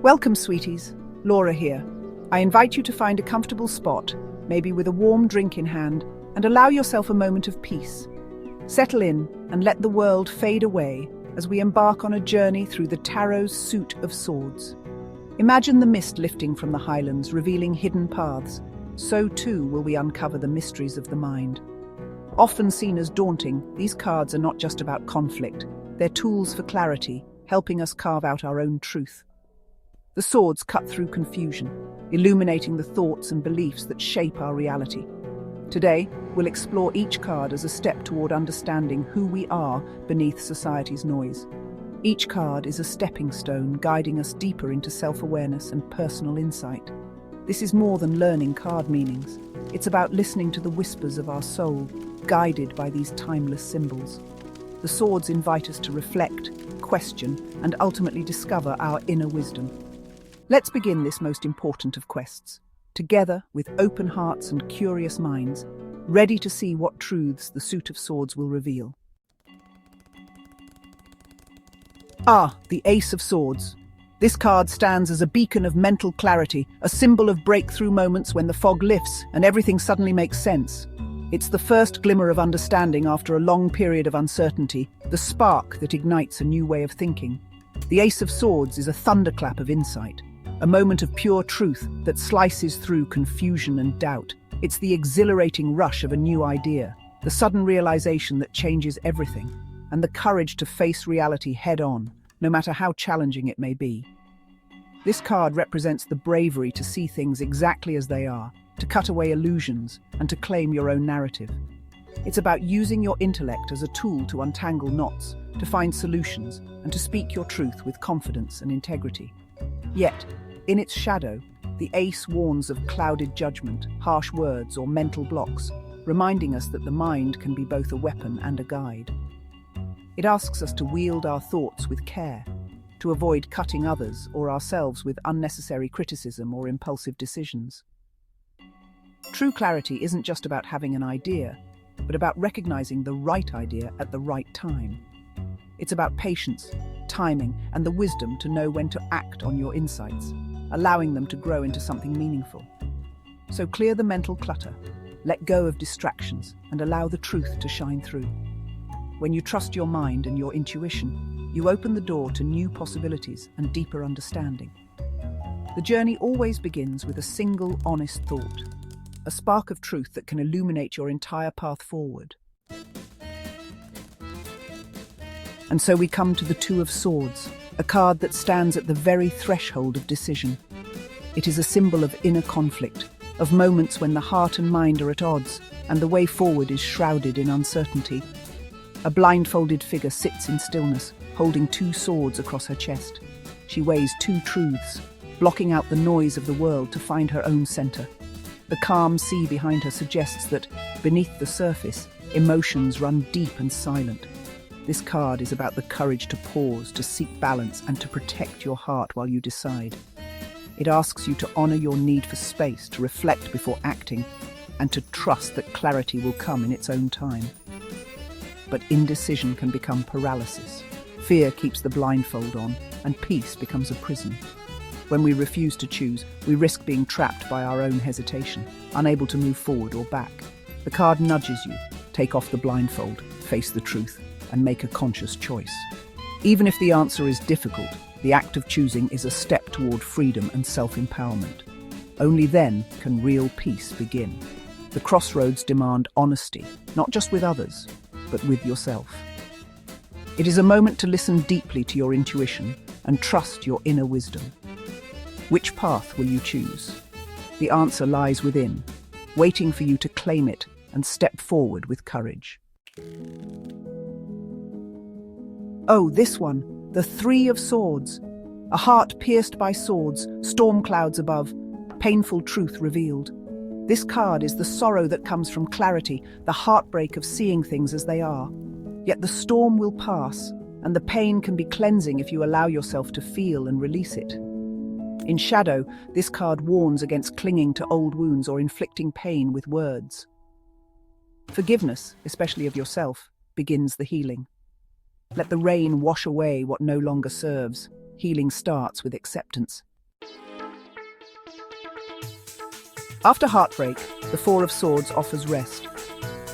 Welcome, sweeties. Laura here. I invite you to find a comfortable spot, maybe with a warm drink in hand, and allow yourself a moment of peace. Settle in and let the world fade away as we embark on a journey through the tarot's suit of swords. Imagine the mist lifting from the highlands, revealing hidden paths. So too will we uncover the mysteries of the mind. Often seen as daunting, these cards are not just about conflict. They're tools for clarity, helping us carve out our own truth. The swords cut through confusion, illuminating the thoughts and beliefs that shape our reality. Today, we'll explore each card as a step toward understanding who we are beneath society's noise. Each card is a stepping stone guiding us deeper into self-awareness and personal insight. This is more than learning card meanings. It's about listening to the whispers of our soul, guided by these timeless symbols. The swords invite us to reflect, question, and ultimately discover our inner wisdom. Let's begin this most important of quests, together with open hearts and curious minds, ready to see what truths the suit of swords will reveal. The Ace of Swords. This card stands as a beacon of mental clarity, a symbol of breakthrough moments when the fog lifts and everything suddenly makes sense. It's the first glimmer of understanding after a long period of uncertainty, the spark that ignites a new way of thinking. The Ace of Swords is a thunderclap of insight, a moment of pure truth that slices through confusion and doubt. It's the exhilarating rush of a new idea, the sudden realization that changes everything, and the courage to face reality head-on, no matter how challenging it may be. This card represents the bravery to see things exactly as they are, to cut away illusions, and to claim your own narrative. It's about using your intellect as a tool to untangle knots, to find solutions, and to speak your truth with confidence and integrity. Yet, in its shadow, the ace warns of clouded judgment, harsh words, or mental blocks, reminding us that the mind can be both a weapon and a guide. It asks us to wield our thoughts with care, to avoid cutting others or ourselves with unnecessary criticism or impulsive decisions. True clarity isn't just about having an idea, but about recognizing the right idea at the right time. It's about patience, timing, and the wisdom to know when to act on your insights, allowing them to grow into something meaningful. So clear the mental clutter, let go of distractions, and allow the truth to shine through. When you trust your mind and your intuition, you open the door to new possibilities and deeper understanding. The journey always begins with a single honest thought, a spark of truth that can illuminate your entire path forward. And so we come to the Two of Swords, a card that stands at the very threshold of decision. It is a symbol of inner conflict, of moments when the heart and mind are at odds, and the way forward is shrouded in uncertainty. A blindfolded figure sits in stillness, holding two swords across her chest. She weighs two truths, blocking out the noise of the world to find her own center. The calm sea behind her suggests that, beneath the surface, emotions run deep and silent. This card is about the courage to pause, to seek balance, and to protect your heart while you decide. It asks you to honor your need for space, to reflect before acting, and to trust that clarity will come in its own time. But indecision can become paralysis. Fear keeps the blindfold on, and peace becomes a prison. When we refuse to choose, we risk being trapped by our own hesitation, unable to move forward or back. The card nudges you, take off the blindfold, face the truth, and make a conscious choice. Even if the answer is difficult, the act of choosing is a step toward freedom and self-empowerment. Only then can real peace begin. The crossroads demand honesty, not just with others, but with yourself. It is a moment to listen deeply to your intuition and trust your inner wisdom. Which path will you choose? The answer lies within, waiting for you to claim it and step forward with courage. Oh, this one, the Three of Swords. A heart pierced by swords, storm clouds above, painful truth revealed. This card is the sorrow that comes from clarity, the heartbreak of seeing things as they are. Yet the storm will pass, and the pain can be cleansing if you allow yourself to feel and release it. In shadow, this card warns against clinging to old wounds or inflicting pain with words. Forgiveness, especially of yourself, begins the healing. Let the rain wash away what no longer serves. Healing starts with acceptance. After heartbreak, the Four of Swords offers rest.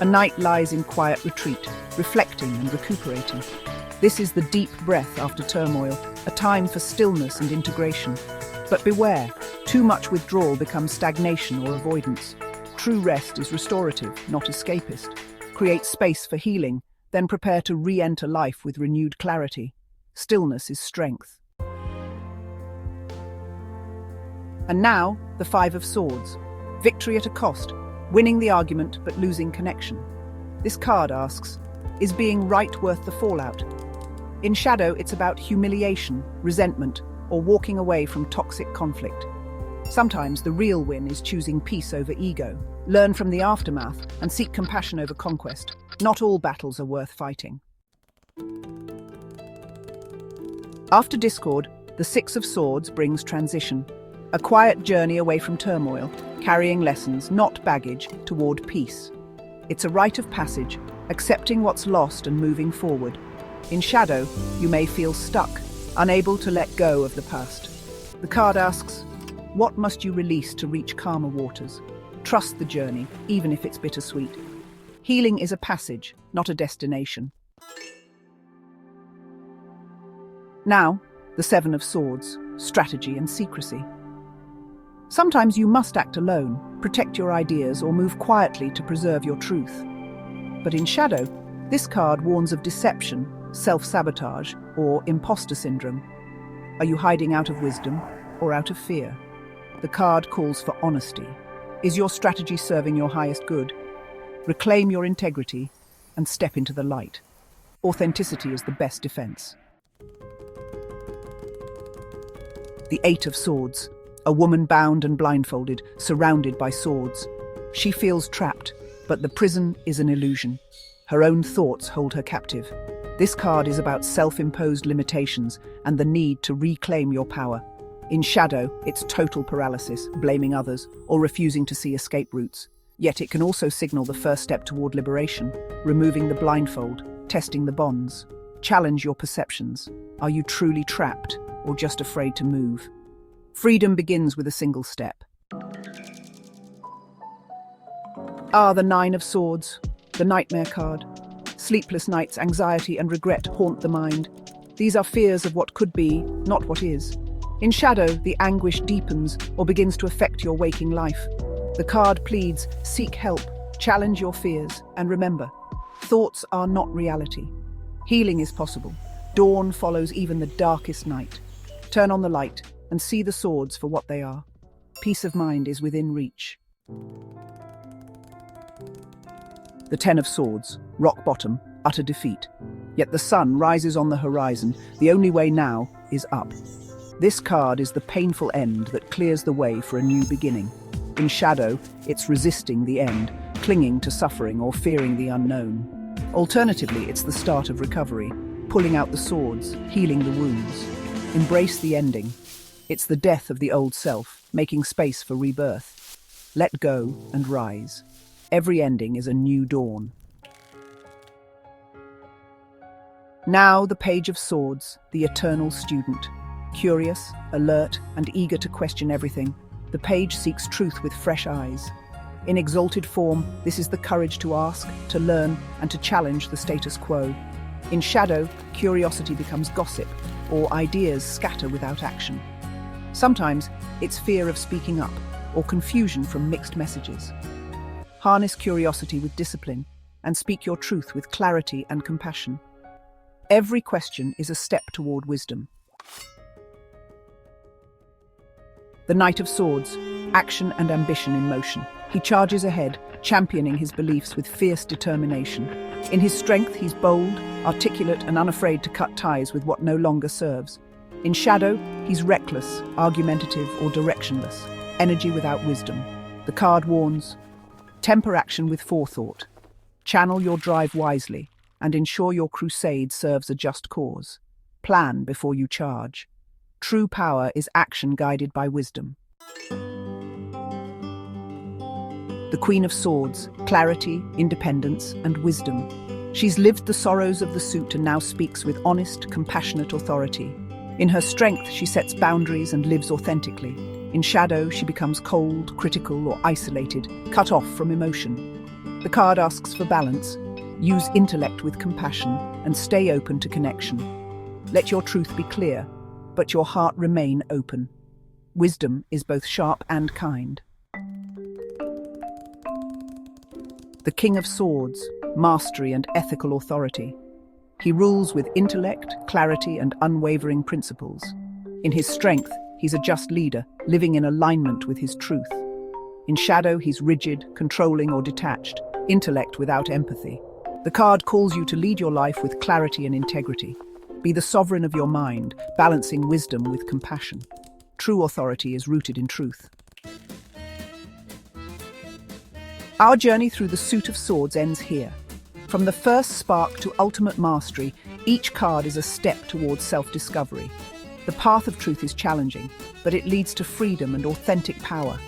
A knight lies in quiet retreat, reflecting and recuperating. This is the deep breath after turmoil, a time for stillness and integration. But beware, too much withdrawal becomes stagnation or avoidance. True rest is restorative, not escapist. Create space for healing, then prepare to re-enter life with renewed clarity. Stillness is strength. And now, the Five of Swords. Victory at a cost, winning the argument but losing connection. This card asks, is being right worth the fallout? In shadow, it's about humiliation, resentment, or walking away from toxic conflict. Sometimes the real win is choosing peace over ego. Learn from the aftermath and seek compassion over conquest. Not all battles are worth fighting. After discord, the Six of Swords brings transition. A quiet journey away from turmoil, carrying lessons, not baggage, toward peace. It's a rite of passage, accepting what's lost and moving forward. In shadow, you may feel stuck, unable to let go of the past. The card asks, what must you release to reach calmer waters? Trust the journey, even if it's bittersweet. Healing is a passage, not a destination. Now, the Seven of Swords, strategy and secrecy. Sometimes you must act alone, protect your ideas, or move quietly to preserve your truth. But in shadow, this card warns of deception, self-sabotage, or imposter syndrome. Are you hiding out of wisdom or out of fear? The card calls for honesty. Is your strategy serving your highest good? Reclaim your integrity and step into the light. Authenticity is the best defense. The Eight of Swords. A woman bound and blindfolded, surrounded by swords. She feels trapped, but the prison is an illusion. Her own thoughts hold her captive. This card is about self-imposed limitations and the need to reclaim your power. In shadow, it's total paralysis, blaming others, or refusing to see escape routes. Yet it can also signal the first step toward liberation, removing the blindfold, testing the bonds. Challenge your perceptions. Are you truly trapped, or just afraid to move? Freedom begins with a single step. The Nine of Swords, the nightmare card. Sleepless nights, anxiety and regret haunt the mind. These are fears of what could be, not what is. In shadow, the anguish deepens or begins to affect your waking life. The card pleads, seek help, challenge your fears, and remember, thoughts are not reality. Healing is possible. Dawn follows even the darkest night. Turn on the light and see the swords for what they are. Peace of mind is within reach. The Ten of Swords, rock bottom, utter defeat. Yet the sun rises on the horizon. The only way now is up. This card is the painful end that clears the way for a new beginning. In shadow, it's resisting the end, clinging to suffering or fearing the unknown. Alternatively, it's the start of recovery, pulling out the swords, healing the wounds. Embrace the ending. It's the death of the old self, making space for rebirth. Let go and rise. Every ending is a new dawn. Now the Page of Swords, the eternal student. Curious, alert, and eager to question everything, the page seeks truth with fresh eyes. In exalted form, this is the courage to ask, to learn, and to challenge the status quo. In shadow, curiosity becomes gossip, or ideas scatter without action. Sometimes, it's fear of speaking up, or confusion from mixed messages. Harness curiosity with discipline, and speak your truth with clarity and compassion. Every question is a step toward wisdom. The Knight of Swords, action and ambition in motion. He charges ahead, championing his beliefs with fierce determination. In his strength, he's bold, articulate, and unafraid to cut ties with what no longer serves. In shadow, he's reckless, argumentative, or directionless, energy without wisdom. The card warns, temper action with forethought. Channel your drive wisely, and ensure your crusade serves a just cause. Plan before you charge. True power is action guided by wisdom. The Queen of Swords, clarity, independence, and wisdom. She's lived the sorrows of the suit and now speaks with honest, compassionate authority. In her strength, she sets boundaries and lives authentically. In shadow, she becomes cold, critical, or isolated, cut off from emotion. The card asks for balance. Use intellect with compassion and stay open to connection. Let your truth be clear, but your heart remain open. Wisdom is both sharp and kind. The King of Swords, mastery and ethical authority. He rules with intellect, clarity, and unwavering principles. In his strength, he's a just leader, living in alignment with his truth. In shadow, he's rigid, controlling, or detached, intellect without empathy. The card calls you to lead your life with clarity and integrity. Be the sovereign of your mind, balancing wisdom with compassion. True authority is rooted in truth. Our journey through the suit of swords ends here. From the first spark to ultimate mastery, each card is a step towards self-discovery. The path of truth is challenging, but it leads to freedom and authentic power.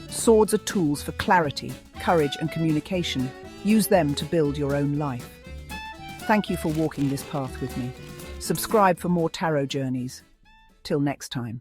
Swords are tools for clarity, courage, and communication. Use them to build your own life. Thank you for walking this path with me. Subscribe for more tarot journeys. Till next time.